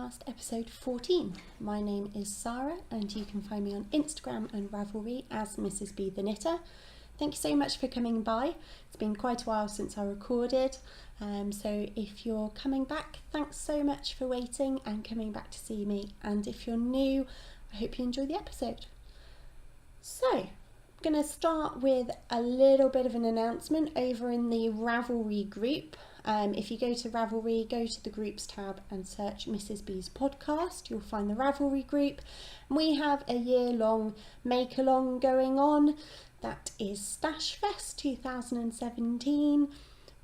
podcast, episode 14. My name is Sarah and you can find me on Instagram and Ravelry as Mrs. B the Knitter. Thank you so much for coming by. It's been quite a while since I recorded, so if you're coming back, thanks so much for waiting and coming back to see me. And if you're new, I hope you enjoy the episode. So, I'm going to start with a little bit of an announcement over in the Ravelry group. If you go to Ravelry, go to the groups tab and search Mrs. B's podcast, you'll find the Ravelry group. We have a year-long make-along going on. That is Stash Fest 2017,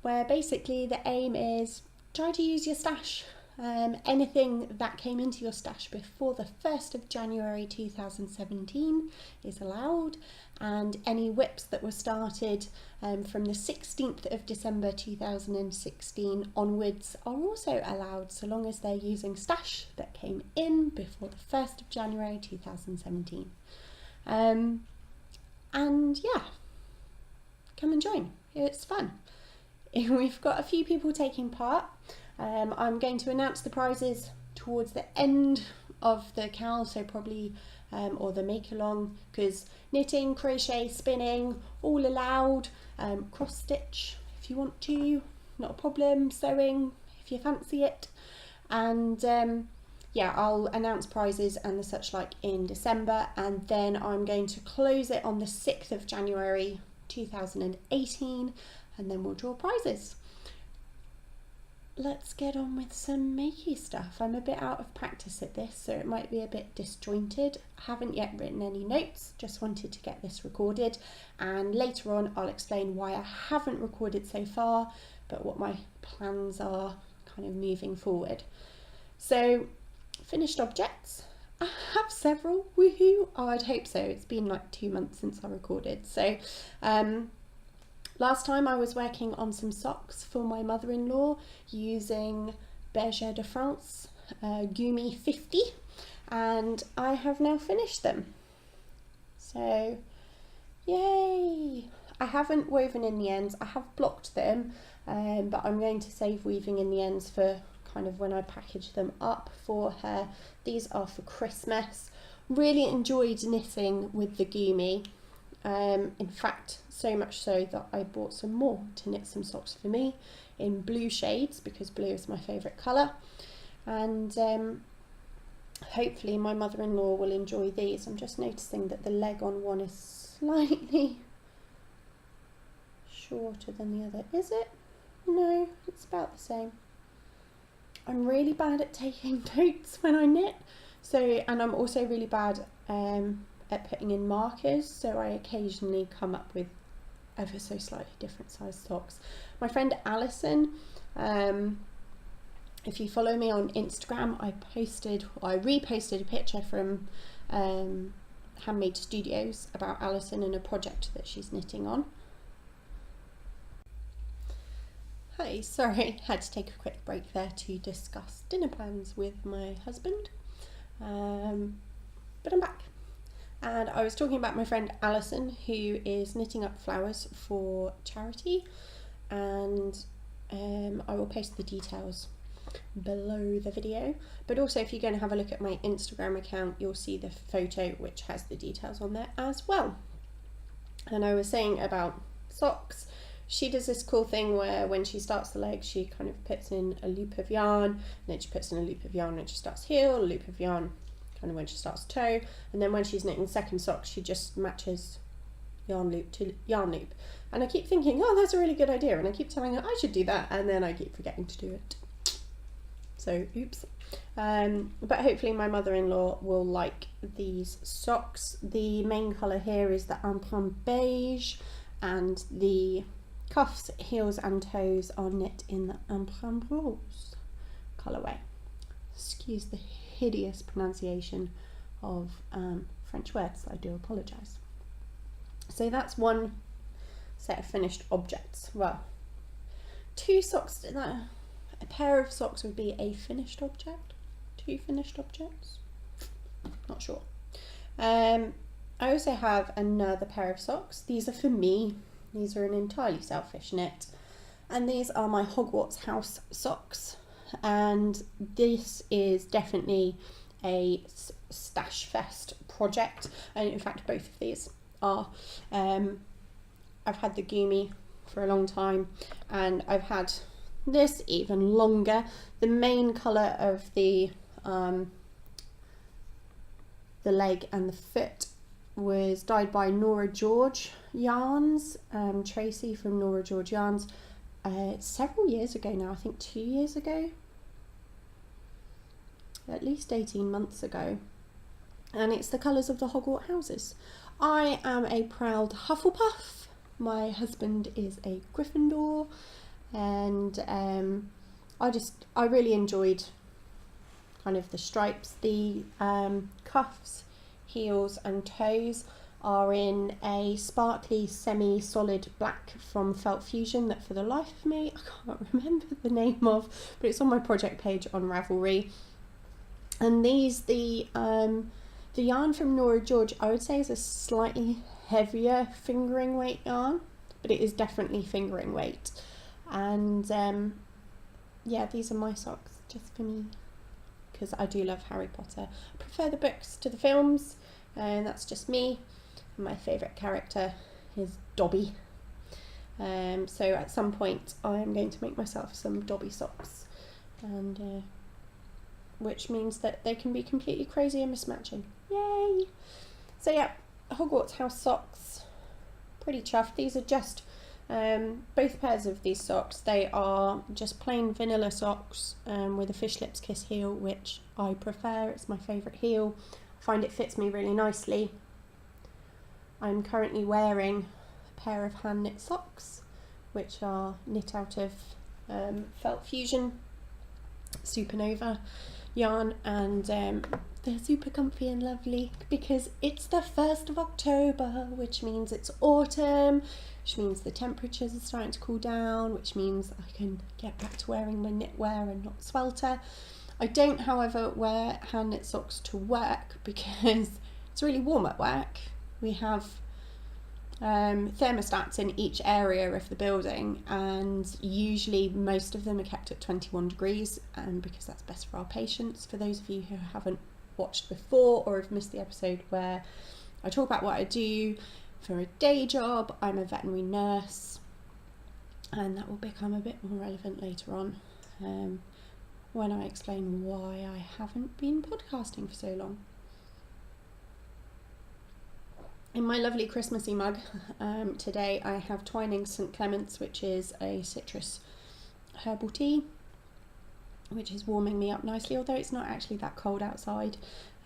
where basically the aim is try to use your stash. Anything that came into your stash before the 1st of January 2017 is allowed, and any whips that were started from the 16th of December 2016 onwards are also allowed, so long as they're using stash that came in before the 1st of January 2017. And yeah, come and join, it's fun. We've got a few people taking part. I'm going to announce the prizes towards the end of the cal, so probably or the make along, because knitting, crochet, spinning, all allowed. Cross stitch if you want to, not a problem. Sewing if you fancy it. And yeah, I'll announce prizes and the such like in December, and then I'm going to close it on the 6th of January 2018, and then we'll draw prizes. Let's get on with some makey stuff. I'm a bit out of practice at this, so it might be a bit disjointed. I haven't yet written any notes, just wanted to get this recorded, and later on I'll explain why I haven't recorded so far, but what my plans are kind of moving forward. So, finished objects. I have several, woohoo! Oh, I'd hope so. It's been like 2 months since I recorded. So, last time I was working on some socks for my mother-in-law using Bergere de France Goomy 50, and I have now finished them. So, yay! I haven't woven in the ends. I have blocked them, but I'm going to save weaving in the ends for kind of when I package them up for her. These are for Christmas. Really enjoyed knitting with the Goomy. In fact, so much so that I bought some more to knit some socks for me in blue shades, because blue is my favourite colour. And hopefully my mother-in-law will enjoy these. I'm just noticing that the leg on one is slightly shorter than the other. Is it? No, it's about the same. I'm really bad at taking notes when I knit, and I'm also really bad at putting in markers, so I occasionally come up with ever so slightly different size socks. My friend Alison, if you follow me on Instagram, I reposted a picture from Handmade Studios about Alison and a project that she's knitting on. Hi, sorry, had to take a quick break there to discuss dinner plans with my husband, but I'm back. And I was talking about my friend Alison, who is knitting up flowers for charity, and I will post the details below the video. But also, if you're going to have a look at my Instagram account, you'll see the photo which has the details on there as well. And I was saying about socks, she does this cool thing where when she starts the leg, she kind of puts in a loop of yarn, and then she puts in a loop of yarn when she starts heel, a loop of yarn kind of when she starts toe, and then when she's knitting the second sock, she just matches yarn loop to yarn loop. And I keep thinking, oh, that's a really good idea, and I keep telling her I should do that, and then I keep forgetting to do it. So, oops. But hopefully my mother-in-law will like these socks. The main colour here is the Emprunt Beige, and the cuffs, heels and toes are knit in the Emprunt Rose colourway. Excuse the hideous pronunciation of French words, I do apologise. So that's one set of finished objects. Well, two socks, a pair of socks would be a finished object. Two finished objects? Not sure. I also have another pair of socks. These are for me. These are an entirely selfish knit. And these are my Hogwarts house socks. and this is definitely a stash fest project, and in fact both of these are. I've had the Goomy for a long time, and I've had this even longer. The main colour of the leg and the foot was dyed by Norah Yarns, Tracy from Norah Yarns, several years ago now, I think 2 years ago, at least 18 months ago, and it's the colours of the Hogwarts houses. I am a proud Hufflepuff. My husband is a Gryffindor, and I really enjoyed kind of the stripes. The cuffs, heels and toes are in a sparkly semi-solid black from Felt Fusion that for the life of me I can't remember the name of, but it's on my project page on Ravelry. And these, the yarn from Norah George, I would say is a slightly heavier fingering weight yarn, but it is definitely fingering weight. And yeah, these are my socks just for me, because I do love Harry Potter. I prefer the books to the films, and that's just me. My favourite character is Dobby. So at some point I am going to make myself some Dobby socks, and which means that they can be completely crazy and mismatching. Yay! So yeah, Hogwarts house socks, pretty chuffed. These are just both pairs of these socks. They are just plain vanilla socks with a fish lips kiss heel, which I prefer. It's my favourite heel. I find it fits me really nicely. I'm currently wearing a pair of hand knit socks, which are knit out of Felt Fusion Supernova yarn, and they're super comfy and lovely because it's the 1st of October, which means it's autumn, which means the temperatures are starting to cool down, which means I can get back to wearing my knitwear and not swelter. I don't, however, wear hand knit socks to work because it's really warm at work. We have thermostats in each area of the building, and usually most of them are kept at 21 degrees, because that's best for our patients. For those of you who haven't watched before or have missed the episode where I talk about what I do for a day job, I'm a veterinary nurse, and that will become a bit more relevant later on when I explain why I haven't been podcasting for so long. In my lovely Christmassy mug today I have Twinings St Clements, which is a citrus herbal tea, which is warming me up nicely, although it's not actually that cold outside,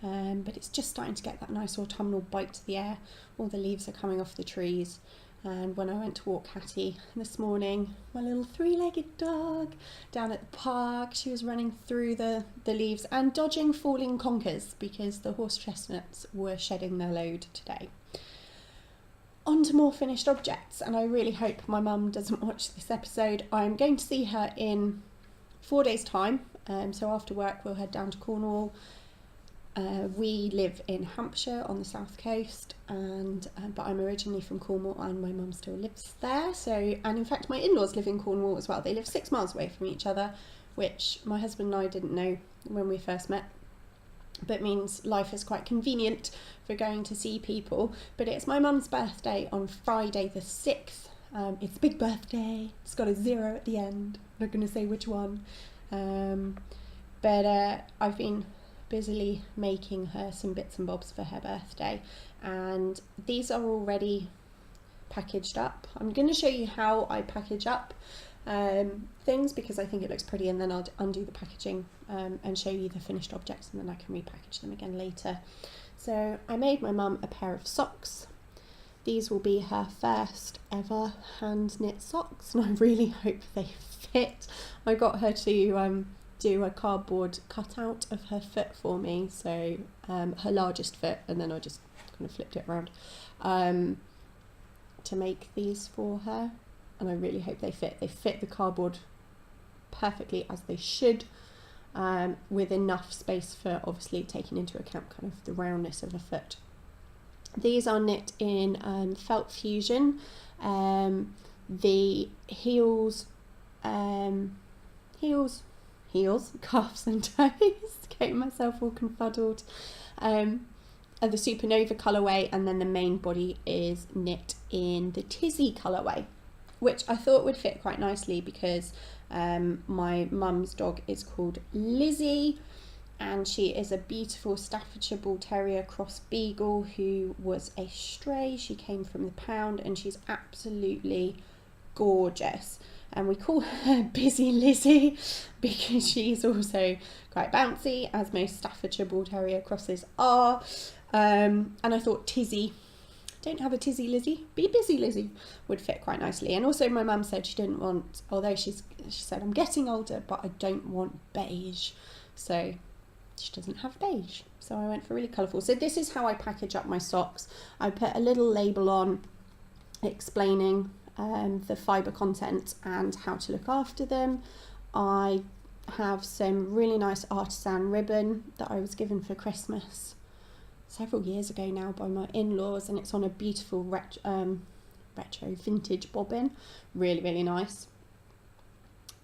but it's just starting to get that nice autumnal bite to the air. All the leaves are coming off the trees, and when I went to walk Hattie this morning, my little 3-legged dog, down at the park, she was running through the leaves and dodging falling conkers because the horse chestnuts were shedding their load today. On to more finished objects, and I really hope my mum doesn't watch this episode. I'm going to see her in 4 days' time, so after work we'll head down to Cornwall. We live in Hampshire on the south coast, and but I'm originally from Cornwall and my mum still lives there. So, and in fact my in-laws live in Cornwall as well. They live 6 miles away from each other, which my husband and I didn't know when we first met, but means life is quite convenient for going to see people. But it's my mum's birthday on Friday the 6th. It's a big birthday, it's got a 0 at the end, I'm not going to say which one, but I've been busily making her some bits and bobs for her birthday, and these are already packaged up. I'm going to show you how I package up things because I think it looks pretty, and then I'll undo the packaging and show you the finished objects, and then I can repackage them again later. So I made my mum a pair of socks. These will be her first ever hand knit socks, and I really hope they fit. I got her to do a cardboard cutout of her foot for me, so her largest foot, and then I just kind of flipped it around to make these for her, and I really hope they fit. They fit the cardboard perfectly as they should, with enough space for obviously taking into account kind of the roundness of a foot. These are knit in Felt Fusion. The heels heels, calves and toes, getting myself all confuddled. The Supernova colourway, and then the main body is knit in the Tizzy colourway, which I thought would fit quite nicely because my mum's dog is called Lizzie, and she is a beautiful Staffordshire Bull Terrier cross beagle who was a stray. She came from the pound and she's absolutely gorgeous, and we call her Busy Lizzie because she's also quite bouncy, as most Staffordshire Bull Terrier crosses are. And I thought Tizzy, don't have a Tizzy Lizzie, be Busy Lizzie, would fit quite nicely. And also my mum said she didn't want, although she said I'm getting older but I don't want beige, so she doesn't have beige, so I went for really colourful. So this is how I package up my socks. I put a little label on explaining the fibre content and how to look after them. I have some really nice artisan ribbon that I was given for Christmas several years ago now by my in-laws, and it's on a beautiful retro vintage bobbin, really nice.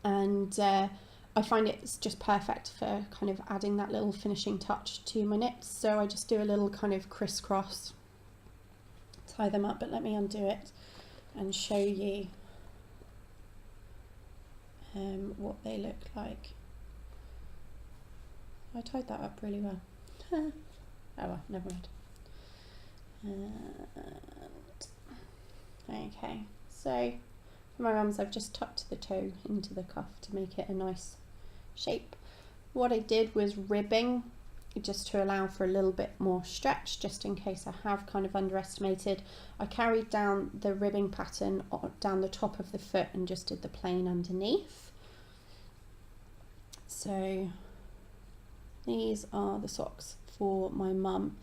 And I find it's just perfect for kind of adding that little finishing touch to my knits. So I just do a little kind of crisscross, tie them up, but let me undo it and show you what they look like. I tied that up really well. Oh well, never mind. Okay, so for my mum's, I've just tucked the toe into the cuff to make it a nice shape. What I did was ribbing just to allow for a little bit more stretch, just in case I have kind of underestimated. I carried down the ribbing pattern down the top of the foot and just did the plain underneath. So these are the socks for my mum,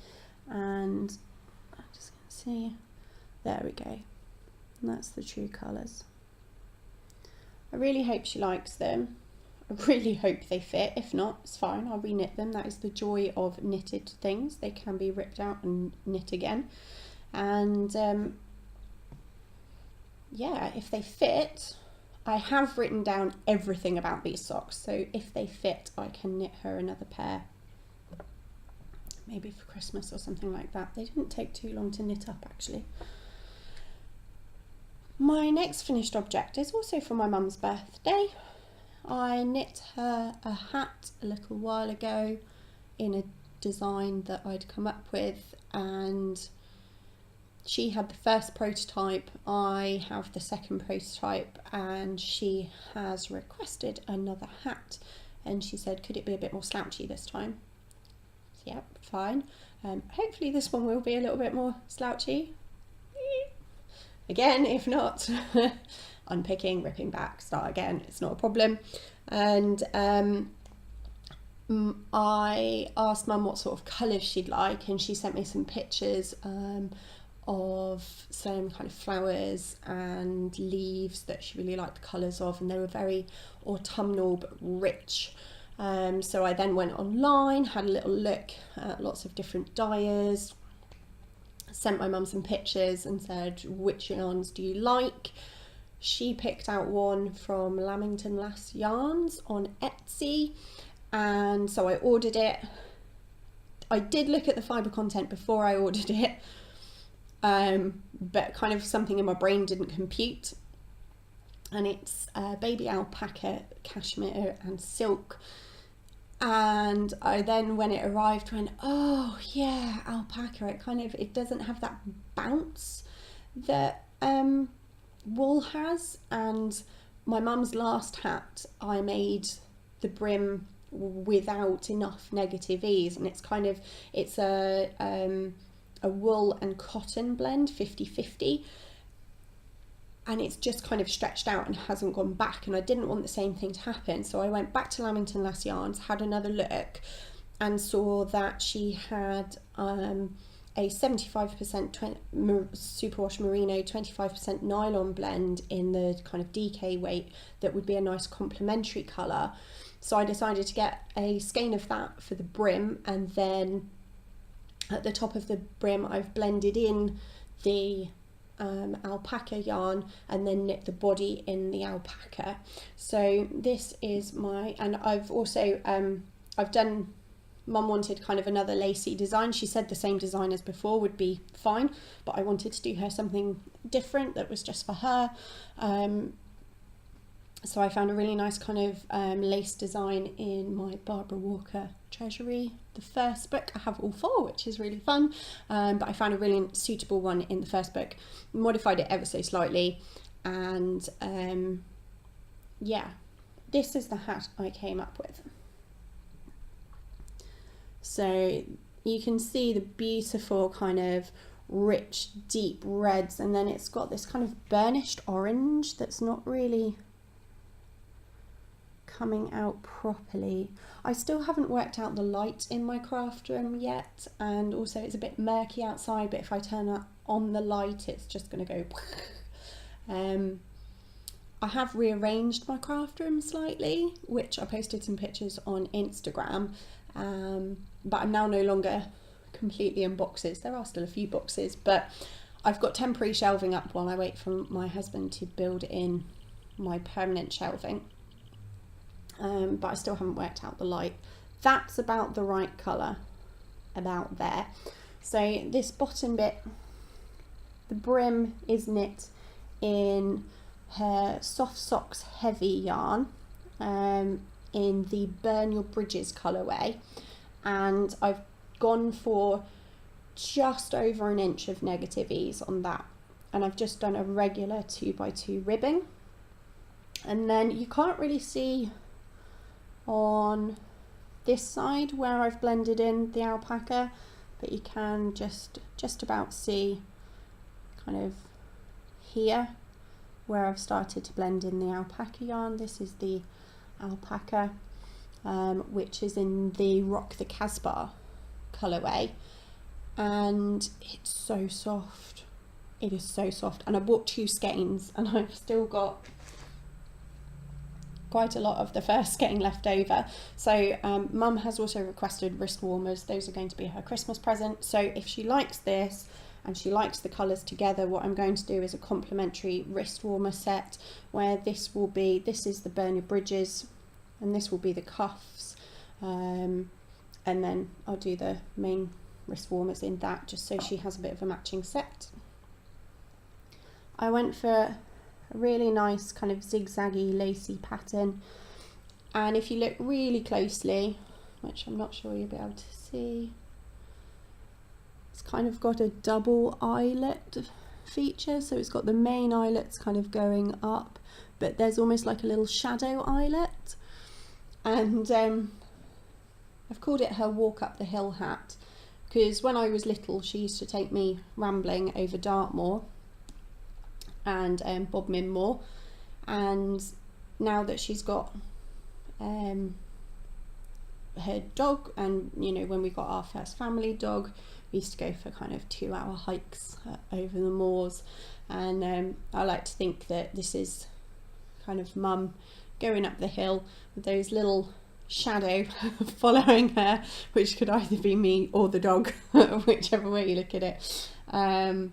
and I'm just going to see, there we go, and that's the true colours. I really hope she likes them. I really hope they fit. If not, it's fine, I'll re-knit them. That is the joy of knitted things, they can be ripped out and knit again. And yeah, if they fit, I have written down everything about these socks, so if they fit I can knit her another pair, maybe for Christmas or something like that. They didn't take too long to knit up actually. My next finished object is also for my mum's birthday. I knit her a hat a little while ago in a design that I'd come up with, and she had the first prototype, I have the second prototype, and she has requested another hat, and she said could it be a bit more slouchy this time. Yep, fine. Hopefully this one will be a little bit more slouchy. Again, if not, unpicking, ripping back, start again, it's not a problem. And I asked Mum what sort of colours she'd like, and she sent me some pictures of some kind of flowers and leaves that she really liked the colours of, and they were very autumnal but rich. So I then went online, had a little look at lots of different dyers, sent my mum some pictures and said, which yarns do you like? She picked out one from Lamington Yarns on Etsy, and so I ordered it. I did look at the fibre content before I ordered it, but kind of something in my brain didn't compute. And it's baby alpaca, cashmere and silk. And I then, when it arrived, went, oh yeah, alpaca. It doesn't have that bounce that wool has. And my mum's last hat, I made the brim without enough negative ease, and it's a wool and cotton blend, 50-50. And it's just kind of stretched out and hasn't gone back, and I didn't want the same thing to happen, so I went back to Lamington Yarns, had another look, and saw that she had a 75% superwash merino, 25% nylon blend in the kind of DK weight that would be a nice complementary colour. So I decided to get a skein of that for the brim, and then at the top of the brim I've blended in the alpaca yarn and then knit the body in the alpaca. So this is my, and I've also I've done, Mum wanted kind of another lacy design. She said the same design as before would be fine, but I wanted to do her something different that was just for her. So I found a really nice kind of lace design in my Barbara Walker Treasury, the first book. I have all four, which is really fun, but I found a really suitable one in the first book, modified it ever so slightly, and yeah, this is the hat I came up with. So you can see the beautiful kind of rich deep reds, and then it's got this kind of burnished orange that's not really coming out properly. I still haven't worked out the light in my craft room yet, and also it's a bit murky outside, but if I turn on the light it's just going to go I have rearranged my craft room slightly, which I posted some pictures on Instagram, but I'm now no longer completely in boxes. There are still a few boxes, but I've got temporary shelving up while I wait for my husband to build in my permanent shelving. But I still haven't worked out the light. That's about the right colour, about there. So this bottom bit, the brim is knit in her Soft Socks Heavy yarn, in the Burn Your Bridges colourway, and I've gone for just over an inch of negative ease on that, and I've just done a regular 2x2 ribbing, and then you can't really see on this side where I've blended in the alpaca, but you can just about see kind of here where I've started to blend in the alpaca yarn. This is the alpaca, which is in the Rock the Casbah colourway, and it's so soft. It is so soft, and I bought 2 skeins, and I've still got quite a lot of the first skein left over. So Mum has also requested wrist warmers. Those are going to be her Christmas present. So if she likes this and she likes the colours together, what I'm going to do is a complimentary wrist warmer set, where this is the Burn Your Bridges, and this will be the cuffs, and then I'll do the main wrist warmers in that, just so she has a bit of a matching set. I went for a really nice kind of zigzaggy lacy pattern, and if you look really closely, which I'm not sure you'll be able to see, it's kind of got a double eyelet feature. So it's got the main eyelets kind of going up, but there's almost like a little shadow eyelet, and I've called it her walk up the hill hat, because when I was little she used to take me rambling over Dartmoor and Bodmin Moor, and now that she's got her dog, and you know, when we got our first family dog, we used to go for kind of 2-hour hikes over the moors, and I like to think that this is kind of Mum going up the hill with those little shadow following her, which could either be me or the dog, whichever way you look at it, and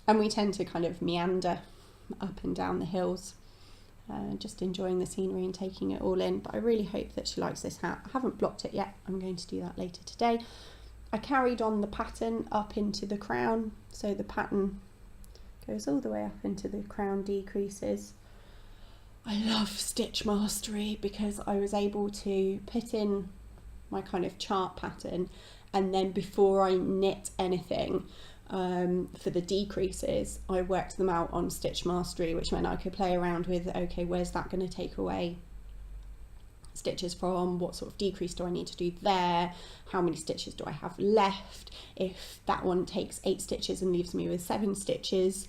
we tend to kind of meander up and down the hills, just enjoying the scenery and taking it all in. But I really hope that she likes this hat. I haven't blocked it yet, I'm going to do that later today. I carried on the pattern up into the crown, so the pattern goes all the way up into the crown decreases. I love Stitch Mastery because I was able to put in my kind of chart pattern, and then before I knit anything for the decreases, I worked them out on Stitch Mastery, which meant I could play around with, okay, where's that going to take away stitches from, what sort of decrease do I need to do there, how many stitches do I have left, if that one takes 8 stitches and leaves me with 7 stitches,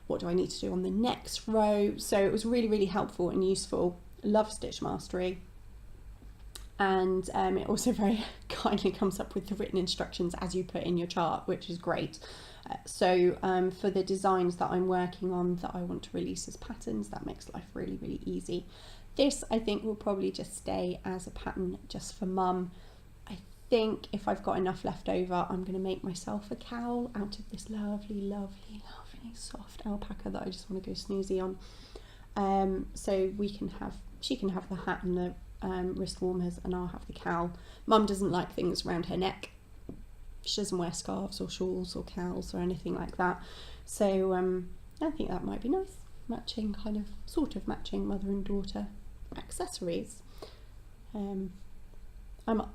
what do I need to do on the next row. So it was really, really helpful and useful. Love Stitch Mastery, and it also very kindly comes up with the written instructions as you put in your chart, which is great. So for the designs that I'm working on that I want to release as patterns, that makes life really, really easy. This I think will probably just stay as a pattern just for Mum. I think if I've got enough left over, I'm going to make myself a cowl out of this lovely, lovely, lovely really soft alpaca that I just want to go snoozy on. So she can have the hat and the wrist warmers, and I'll have the cowl. Mum doesn't like things around her neck. She doesn't wear scarves or shawls or cowls or anything like that. So I think that might be nice. Matching, sort of matching mother and daughter accessories. I'll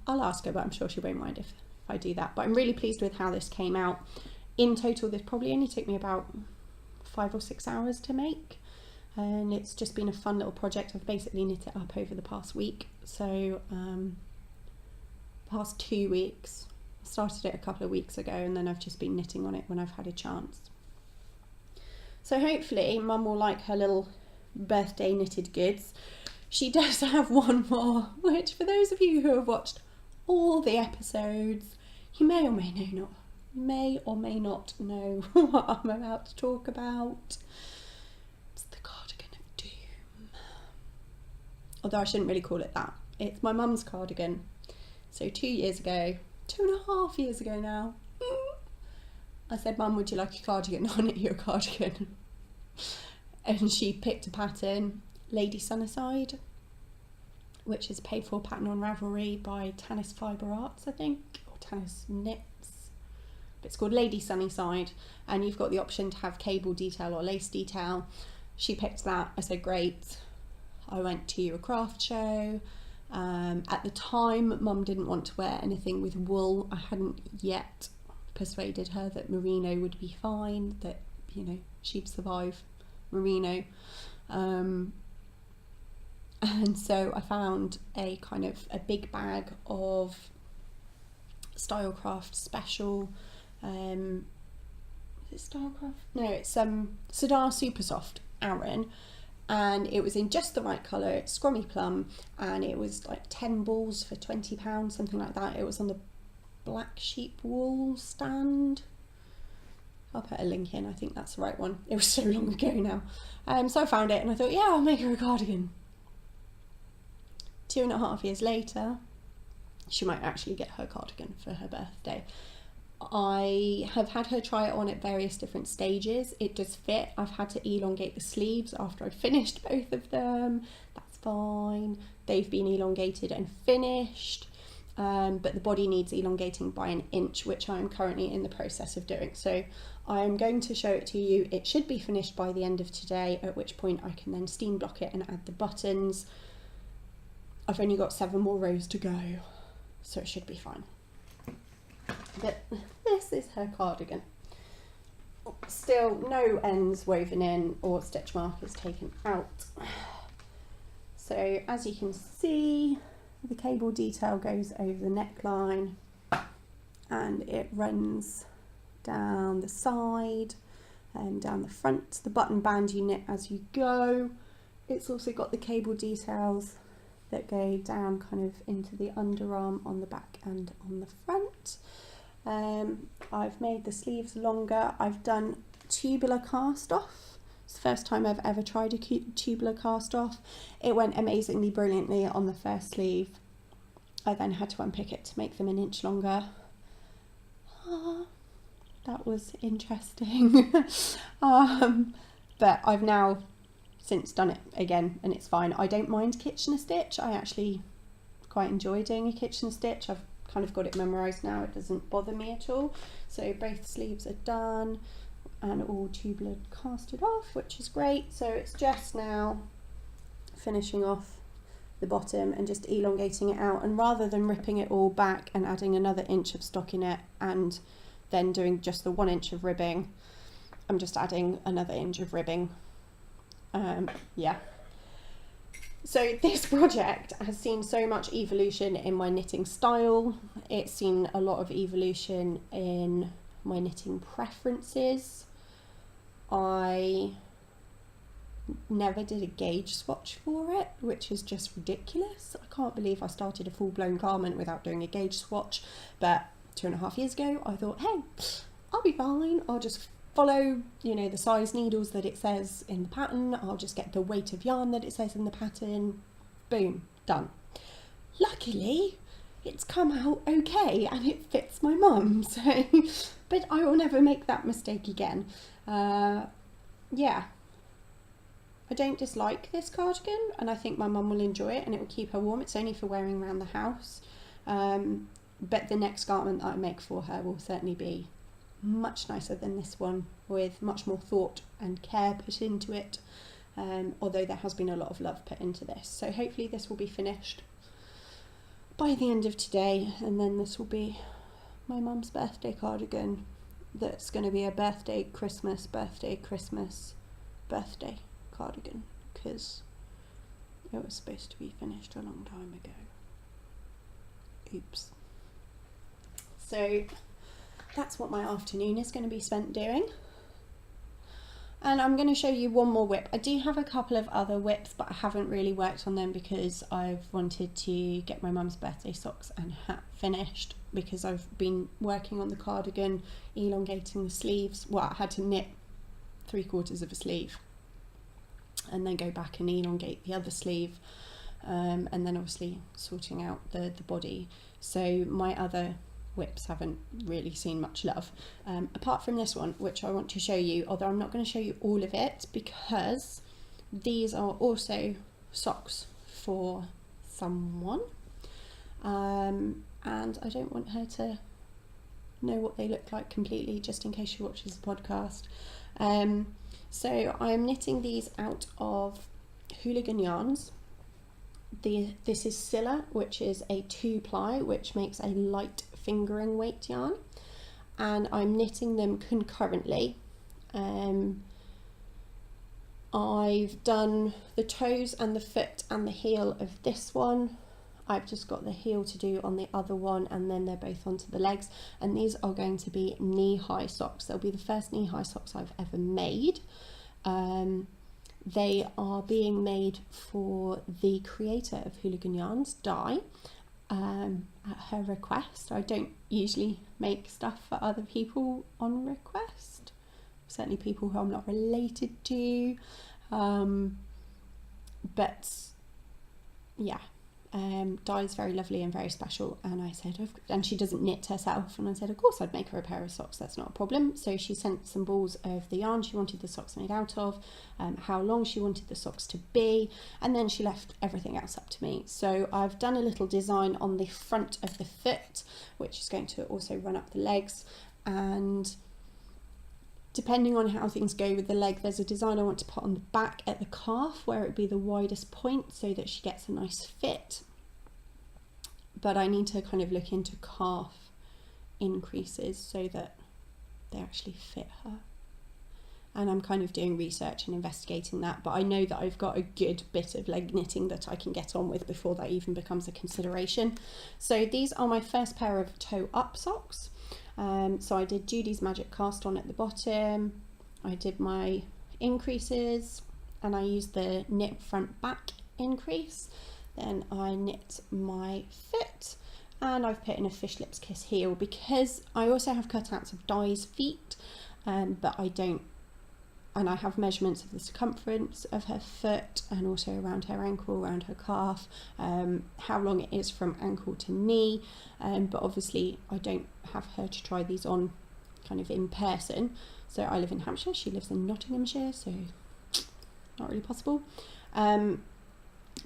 ask her, but I'm sure she won't mind if I do that. But I'm really pleased with how this came out. In total, this probably only took me about 5 or 6 hours to make, and it's just been a fun little project. I've basically knit it up over the past week, so past 2 weeks. I started it a couple of weeks ago, and then I've just been knitting on it when I've had a chance. So hopefully Mum will like her little birthday knitted goods. She does have one more, which for those of you who have watched all the episodes, you may or may not know what I'm about to talk about. It's the cardigan of doom. Although I shouldn't really call it that. It's my mum's cardigan. So 2 years ago, 2.5 years ago now, I said, Mum, would you like a cardigan? I'll knit you a cardigan. And she picked a pattern, Lady Sunnyside, which is a paid for pattern on Ravelry by Tannis Fibre Arts, I think, or Tannis Knits. But it's called Lady Sunnyside, and you've got the option to have cable detail or lace detail. She picked that. I said, great. I went to a craft show. At the time, Mum didn't want to wear anything with wool. I hadn't yet persuaded her that merino would be fine, that, you know, she'd survive merino. And so I found a big bag of Stylecraft special, is it Stylecraft? No, it's Sirdar Supersoft Aran, and it was in just the right colour. It's scrummy plum, and it was like 10 balls for £20, something like that. It was on the black sheep wool stand. I'll put a link in, I think that's the right one. It was so long ago now. So I found it and I thought, yeah, I'll make her a cardigan. 2.5 years later, she might actually get her cardigan for her birthday. I have had her try it on at various different stages. It does fit. I've had to elongate the sleeves after I'd finished both of them. That's fine. They've been elongated and finished. But the body needs elongating by 1 inch, which I'm currently in the process of doing. So I'm going to show it to you. It should be finished by the end of today, at which point I can then steam block it and add the buttons. I've only got 7 more rows to go, so it should be fine. But this is her cardigan. Still no ends woven in or stitch markers taken out. So as you can see, the cable detail goes over the neckline and it runs down the side and down the front. The button band you knit as you go. It's also got the cable details that go down into the underarm on the back and on the front. I've made the sleeves longer. I've done tubular cast off. It's the first time I've ever tried a tubular cast off. It went amazingly brilliantly on the first sleeve. I then had to unpick it to make them 1 inch longer. That was interesting. But I've now since done it again and it's fine. I don't mind Kitchener stitch. I actually quite enjoy doing a Kitchener stitch. I've got it memorised now. It doesn't bother me at all. So both sleeves are done and all tubular casted off, which is great. So it's just now finishing off the bottom and just elongating it out, and rather than ripping it all back and adding another 1 inch of stockinette and then doing just the 1 inch of ribbing, I'm just adding another 1 inch of ribbing. Yeah. So this project has seen so much evolution in my knitting style. It's seen a lot of evolution in my knitting preferences. I never did a gauge swatch for it, which is just ridiculous. I can't believe I started a full-blown garment without doing a gauge swatch, but 2.5 years ago I thought, hey, I'll be fine. I'll just follow, the size needles that it says in the pattern. I'll just get the weight of yarn that it says in the pattern. Boom, done. Luckily, it's come out okay and it fits my mum. So, but I will never make that mistake again. Yeah, I don't dislike this cardigan, and I think my mum will enjoy it and it will keep her warm. It's only for wearing around the house. But the next garment that I make for her will certainly be much nicer than this one, with much more thought and care put into it, although there has been a lot of love put into this. So hopefully this will be finished by the end of today, and then this will be my mum's birthday cardigan that's going to be a birthday Christmas birthday cardigan, because it was supposed to be finished a long time ago. Oops. So that's what my afternoon is going to be spent doing. And I'm going to show you one more whip. I do have a couple of other whips, but I haven't really worked on them because I've wanted to get my mum's birthday socks and hat finished, because I've been working on the cardigan, elongating the sleeves. Well, I had to knit 3/4 of a sleeve and then go back and elongate the other sleeve, and then obviously sorting out the body. So my other whips haven't really seen much love, apart from this one, which I want to show you, although I'm not going to show you all of it because these are also socks for someone, and I don't want her to know what they look like completely, just in case she watches the podcast. So I'm knitting these out of Hooligan Yarns. This is Scylla, which is a 2-ply, which makes a light fingering weight yarn, and I'm knitting them concurrently. I've done the toes and the foot and the heel of this one. I've just got the heel to do on the other one, and then they're both onto the legs, and these are going to be knee-high socks. They'll be the first knee-high socks I've ever made. They are being made for the creator of Hooligan Yarns, Di, at her request. I don't usually make stuff for other people on request, certainly people who I'm not related to, but yeah. Di's very lovely and very special, and I said, and she doesn't knit herself, and I said of course I'd make her a pair of socks, that's not a problem. So she sent some balls of the yarn she wanted the socks made out of, how long she wanted the socks to be, and then she left everything else up to me. So I've done a little design on the front of the foot, which is going to also run up the legs, and depending on how things go with the leg, there's a design I want to put on the back at the calf where it would be the widest point so that she gets a nice fit. But I need to kind of look into calf increases so that they actually fit her. And I'm kind of doing research and investigating that, but I know that I've got a good bit of leg knitting that I can get on with before that even becomes a consideration. So these are my first pair of toe up socks. So I did Judy's Magic cast on at the bottom, I did my increases, and I used the knit front back increase, then I knit my foot, and I've put in a fish lips kiss heel, because I also have cutouts of Di's feet, but I don't, and I have measurements of the circumference of her foot and also around her ankle, around her calf, how long it is from ankle to knee, but obviously I don't have her to try these on kind of in person. So I live in Hampshire, she lives in Nottinghamshire, so not really possible.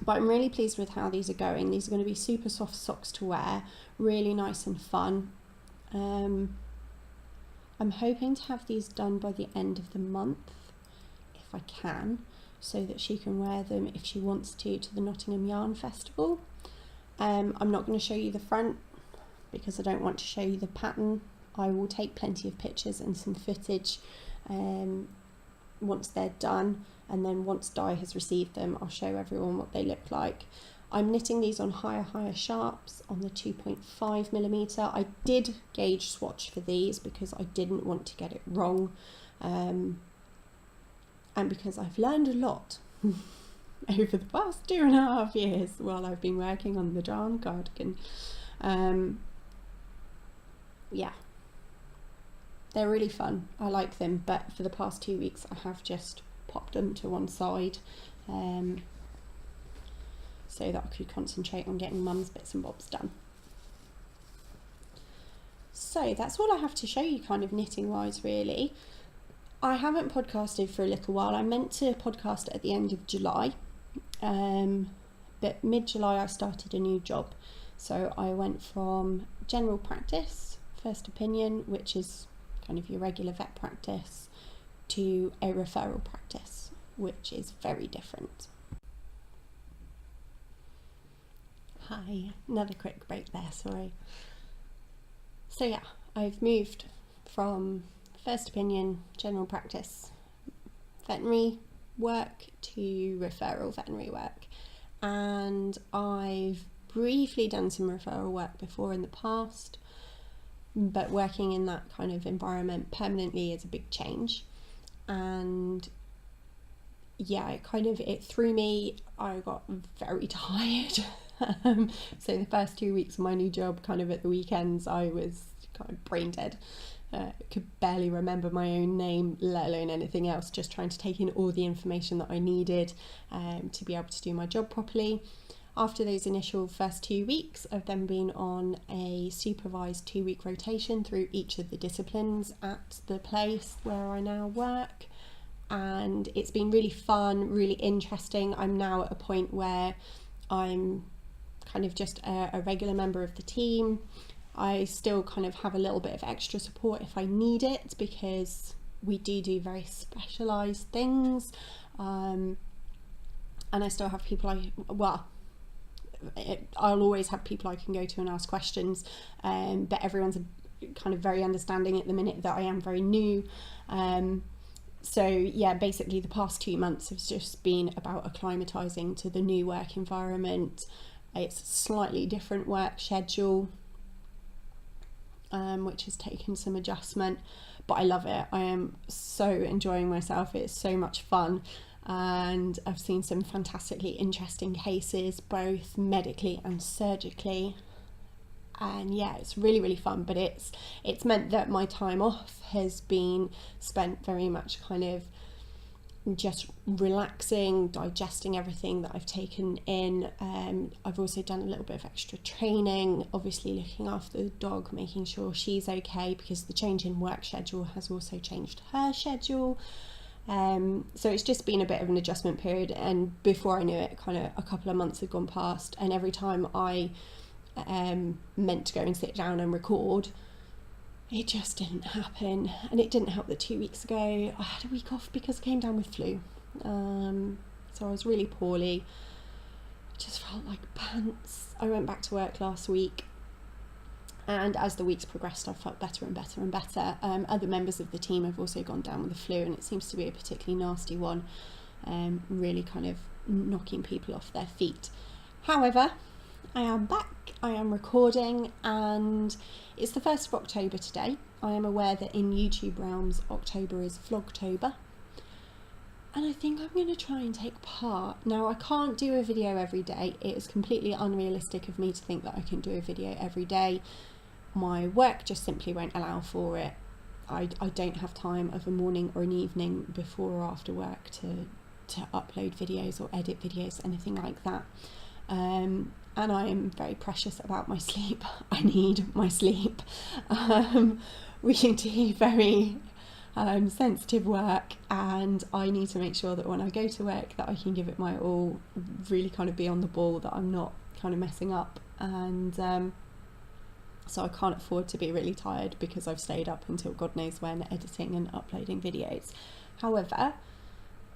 But I'm really pleased with how these are going. These are going to be super soft socks to wear, really nice and fun. I'm hoping to have these done by the end of the month, if I can, so that she can wear them if she wants to the Nottingham Yarn Festival. I'm not going to show you the front because I don't want to show you the pattern. I will take plenty of pictures and some footage once they're done, and then once Di has received them I'll show everyone what they look like. I'm knitting these on higher sharps on the 2.5mm. I did gauge swatch for these because I didn't want to get it wrong, and because I've learned a lot over the past 2.5 years while I've been working on the darn cardigan. Yeah, they're really fun, I like them, but for the past 2 weeks I have just popped them to one side, so that I could concentrate on getting Mum's bits and bobs done. So that's all I have to show you kind of knitting wise really. I haven't podcasted for a little while. I meant to podcast at the end of July, but mid-July I started a new job. So I went from general practice, first opinion, which is kind of your regular vet practice, to a referral practice, which is very different. Hi, another quick break there, sorry. So yeah, I've moved from first opinion, general practice, veterinary work to referral veterinary work. And I've briefly done some referral work before in the past, but working in that kind of environment permanently is a big change. And yeah, it threw me. I got very tired. So the first 2 weeks of my new job, kind of at the weekends, I was kind of brain dead. Could barely remember my own name, let alone anything else, just trying to take in all the information that I needed to be able to do my job properly. After those initial first 2 weeks, I've then been on a supervised 2-week rotation through each of the disciplines at the place where I now work, and it's been really fun, really interesting. I'm now at a point where I'm kind of just a regular member of the team. I still kind of have a little bit of extra support if I need it, because we do very specialised things, and I still have people I'll always have people I can go to and ask questions, but everyone's kind of very understanding at the minute that I am very new. So yeah, basically the past 2 months has just been about acclimatising to the new work environment. It's a slightly different work schedule, which has taken some adjustment, but I love it. I am so enjoying myself. It's so much fun, and I've seen some fantastically interesting cases, both medically and surgically, and yeah, it's really fun. But it's meant that my time off has been spent very much kind of just relaxing, digesting everything that I've taken in. I've also done a little bit of extra training, obviously looking after the dog, making sure she's okay, because the change in work schedule has also changed her schedule. So it's just been a bit of an adjustment period, and before I knew it, kind of a couple of months had gone past, and every time I meant to go and sit down and record, it just didn't happen. And it didn't help that 2 weeks ago I had a week off because I came down with flu, so I was really poorly, just felt like pants. I went back to work last week, and as the weeks progressed I felt better and better and better. Other members of the team have also gone down with the flu, and it seems to be a particularly nasty one, really kind of knocking people off their feet. However, I am back, I am recording, and it's the 1st of October today. I am aware that in YouTube realms October is Vlogtober, and I think I'm going to try and take part. Now, I can't do a video every day. It is completely unrealistic of me to think that I can do a video every day. My work just simply won't allow for it. I don't have time of a morning or an evening before or after work to upload videos or edit videos, anything like that. And I am very precious about my sleep. I need my sleep. We do very sensitive work, and I need to make sure that when I go to work that I can give it my all, really kind of be on the ball, that I'm not kind of messing up. And so I can't afford to be really tired because I've stayed up until God knows when editing and uploading videos. However,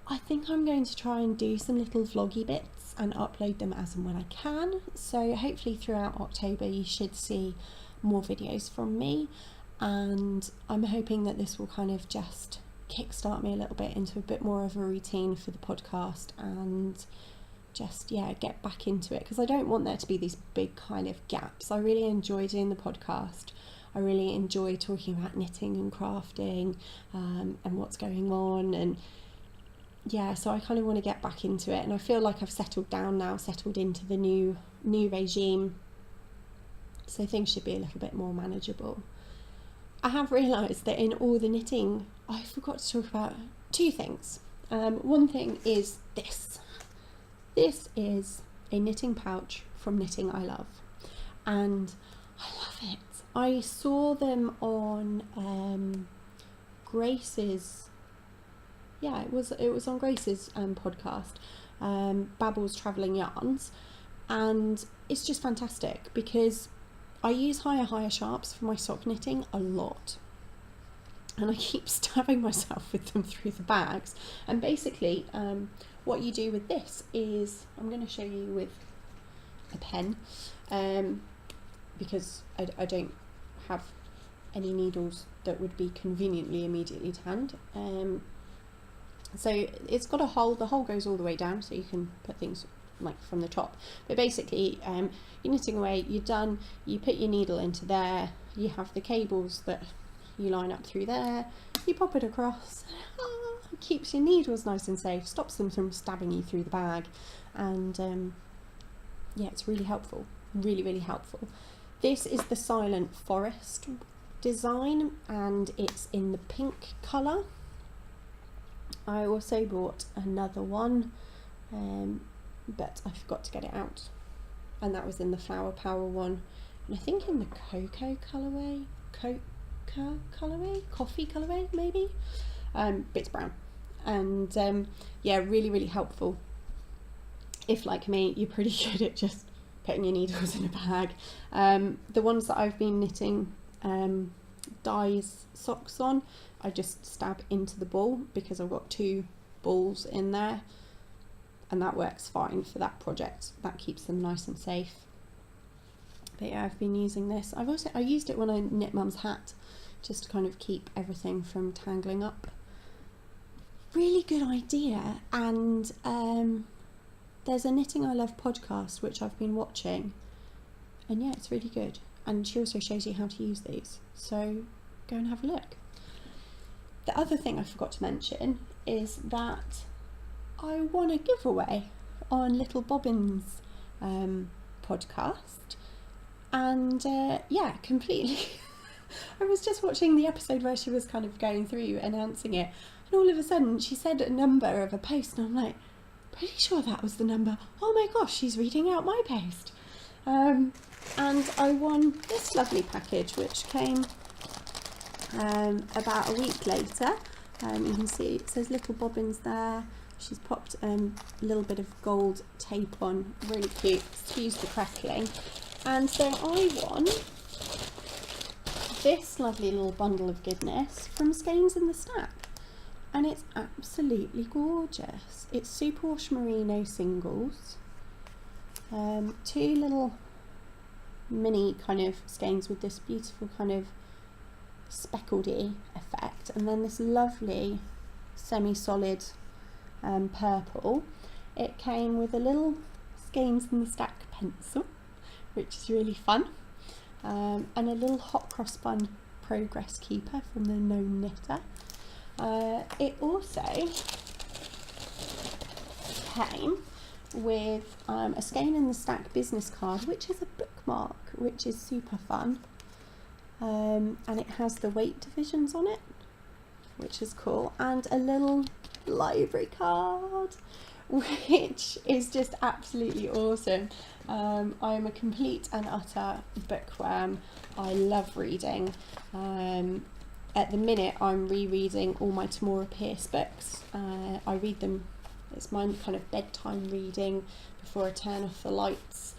I think I'm going to try and do some little vloggy bits and upload them as and when I can. So hopefully throughout October you should see more videos from me, and I'm hoping that this will kind of just kickstart me a little bit into a bit more of a routine for the podcast, and just get back into it, because I don't want there to be these big kind of gaps. I really enjoy doing the podcast. I really enjoy talking about knitting and crafting, and what's going on, and so I kind of want to get back into it, and I feel like I've settled down now, settled into the new regime, so things should be a little bit more manageable. I have realised that in all the knitting, I forgot to talk about 2 things. One thing is this. This is a knitting pouch from Knitting I Love, and I love it. I saw them on Grace's, it was on Grace's podcast, Babel's Travelling Yarns, and it's just fantastic because I use higher sharps for my sock knitting a lot, and I keep stabbing myself with them through the bags. And basically what you do with this is, I'm going to show you with a pen, because I don't have any needles that would be conveniently immediately tanned. So it's got a hole, the hole goes all the way down, so you can put things like from the top. But basically you're knitting away, you're done, you put your needle into there, you have the cables that you line up through there, you pop it across, it keeps your needles nice and safe, stops them from stabbing you through the bag, and yeah, it's really helpful, really helpful. This is the Silent Forest design, and it's in the pink colour. I also bought another one, but I forgot to get it out, and that was in the Flower Power one, and I think in the cocoa colourway, coffee colourway maybe, but it's brown, and yeah, really helpful if, like me, you're pretty good at just putting your needles in a bag. The ones that I've been knitting dyes socks on, I just stab into the ball because I've got 2 balls in there, and that works fine for that project. That keeps them nice and safe. But yeah, I've been using this. I used it when I knit Mum's hat, just to kind of keep everything from tangling up. Really good idea. And there's a Knitting I Love podcast which I've been watching, and yeah, it's really good. And she also shows you how to use these, so go and have a look. The other thing I forgot to mention is that I won a giveaway on Little Bobbins podcast, and yeah, completely I was just watching the episode where she was kind of going through announcing it, and all of a sudden she said a number of a post, and I'm like, pretty sure that was the number. Oh my gosh, she's reading out my post. And I won this lovely package, which came about a week later. You can see it says Little Bobbins there. She's popped a little bit of gold tape on, really cute, excuse the crackling. And so I won this lovely little bundle of goodness from Skeins in the Stack, and it's absolutely gorgeous. It's superwash merino singles, 2 little mini kind of skeins with this beautiful kind of speckledy effect, and then this lovely semi-solid purple. It came with a little Skeins in the Stack pencil, which is really fun, and a little hot cross bun progress keeper from the Gnome Knitter. It also came with a Skein in the Stack business card, which is a bookmark, which is super fun, and it has the weight divisions on it, which is cool, and a little library card, which is just absolutely awesome. I am a complete and utter bookworm. I love reading. At the minute I'm rereading all my Tamora Pierce books. I read them, it's my kind of bedtime reading before I turn off the lights,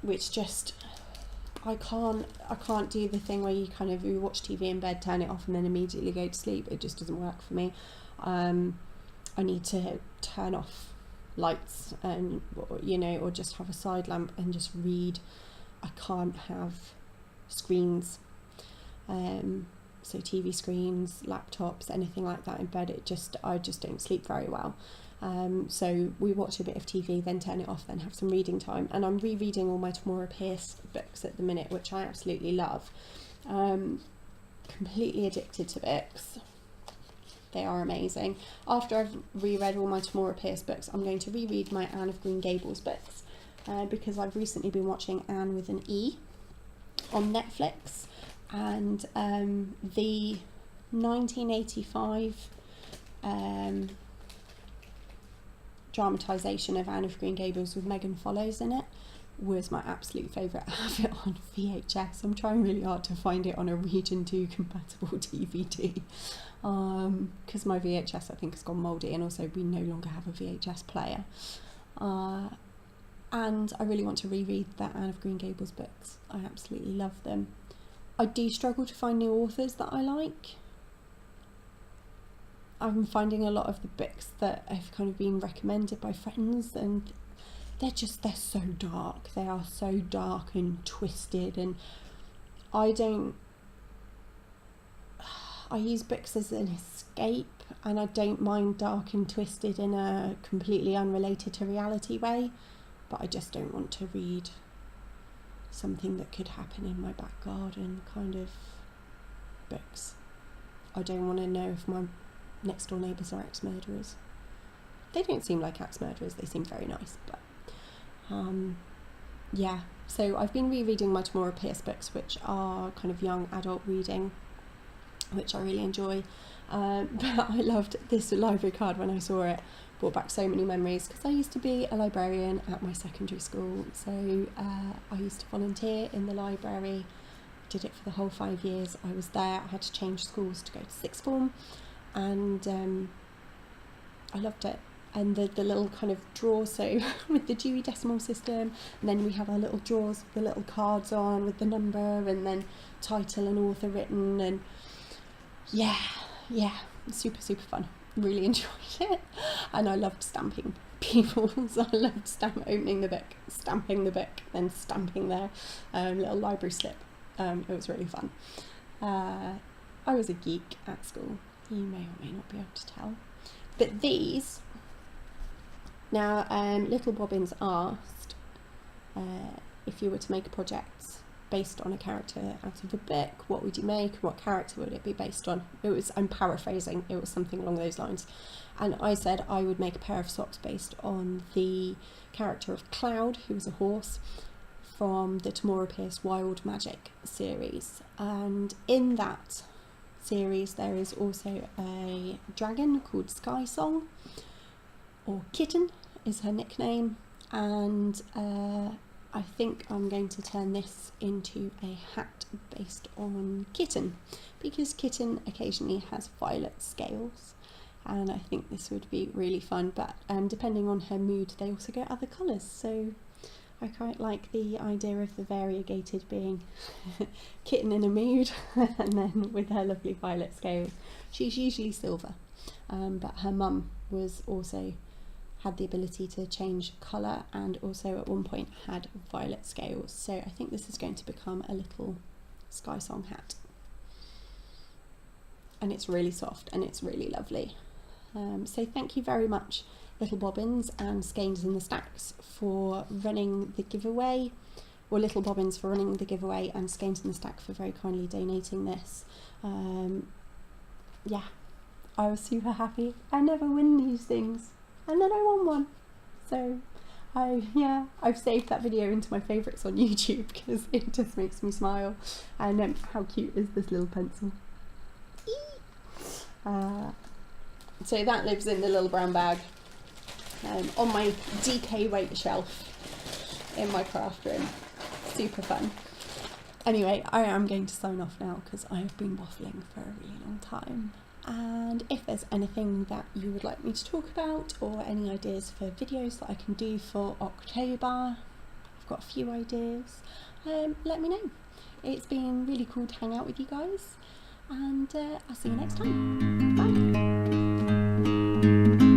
which just, I can't do the thing where you watch TV in bed, turn it off and then immediately go to sleep. It just doesn't work for me. I need to turn off lights and, or just have a side lamp and just read. I can't have screens, so TV screens, laptops, anything like that in bed. I just don't sleep very well. So we watch a bit of TV, then turn it off, then have some reading time. And I'm rereading all my Tamora Pierce books at the minute, which I absolutely love. Completely addicted to books. They are amazing. After I've reread all my Tamora Pierce books, I'm going to reread my Anne of Green Gables books, because I've recently been watching Anne with an E on Netflix, and the 1985 dramatisation of Anne of Green Gables with Megan Follows in it was my absolute favourite. I have it on VHS. I'm trying really hard to find it on a Region 2 compatible DVD, because my VHS I think has gone mouldy, and also we no longer have a VHS player. And I really want to reread the Anne of Green Gables books. I absolutely love them. I do struggle to find new authors that I like. I'm finding a lot of the books that have kind of been recommended by friends, and they're so dark. They are so dark and twisted, and I use books as an escape, and I don't mind dark and twisted in a completely unrelated to reality way, but I just don't want to read something that could happen in my back garden kind of books. I don't want to know if my next door neighbours are axe-murderers. They don't seem like axe-murderers, they seem very nice, but yeah. So I've been rereading my Norah books, which are kind of young adult reading, which I really enjoy. But I loved this library card when I saw it. Brought back so many memories, because I used to be a librarian at my secondary school, so I used to volunteer in the library. Did it for the whole 5 years I was there. I had to change schools to go to sixth form, and I loved it. And the little kind of drawer, so with the Dewey Decimal System, and then we have our little drawers with the little cards on with the number, and then title and author written, and yeah, super fun. Really enjoyed it, and I loved stamping people. So I loved opening the book, stamping the book, then stamping their little library slip. It was really fun. I was a geek at school. You may or may not be able to tell. But these, now little Bobbins asked if you were to make a project based on a character out of a book, what would you make? What character would it be based on? I'm paraphrasing, it was something along those lines. And I said I would make a pair of socks based on the character of Cloud, who was a horse, from the Tamora Pierce Wild Magic series. And in that series there is also a dragon called Sky Song, or Kitten is her nickname, and I think I'm going to turn this into a hat based on Kitten, because Kitten occasionally has violet scales, and I think this would be really fun. But depending on her mood, they also get other colours, so I quite like the idea of the variegated being Kitten in a mood and then with her lovely violet scales. She's usually silver, but her mum was also had the ability to change colour, and also at one point had violet scales. So I think this is going to become a little Sky Song hat. And it's really soft and it's really lovely. So thank you very much, Little Bobbins and Skeins in the Stacks, for running the giveaway, or Little Bobbins for running the giveaway, and Skeins in the Stack for very kindly donating this. Yeah, I was super happy. I never win these things, and then I won one. So I've saved that video into my favourites on YouTube because it just makes me smile. And how cute is this little pencil? So that lives in the little brown bag on my DK weight shelf in my craft room. Super fun. Anyway, I am going to sign off now because I have been waffling for a really long time. And if there's anything that you would like me to talk about, or any ideas for videos that I can do for October, I've got a few ideas, let me know. It's been really cool to hang out with you guys, and I'll see you next time. Bye!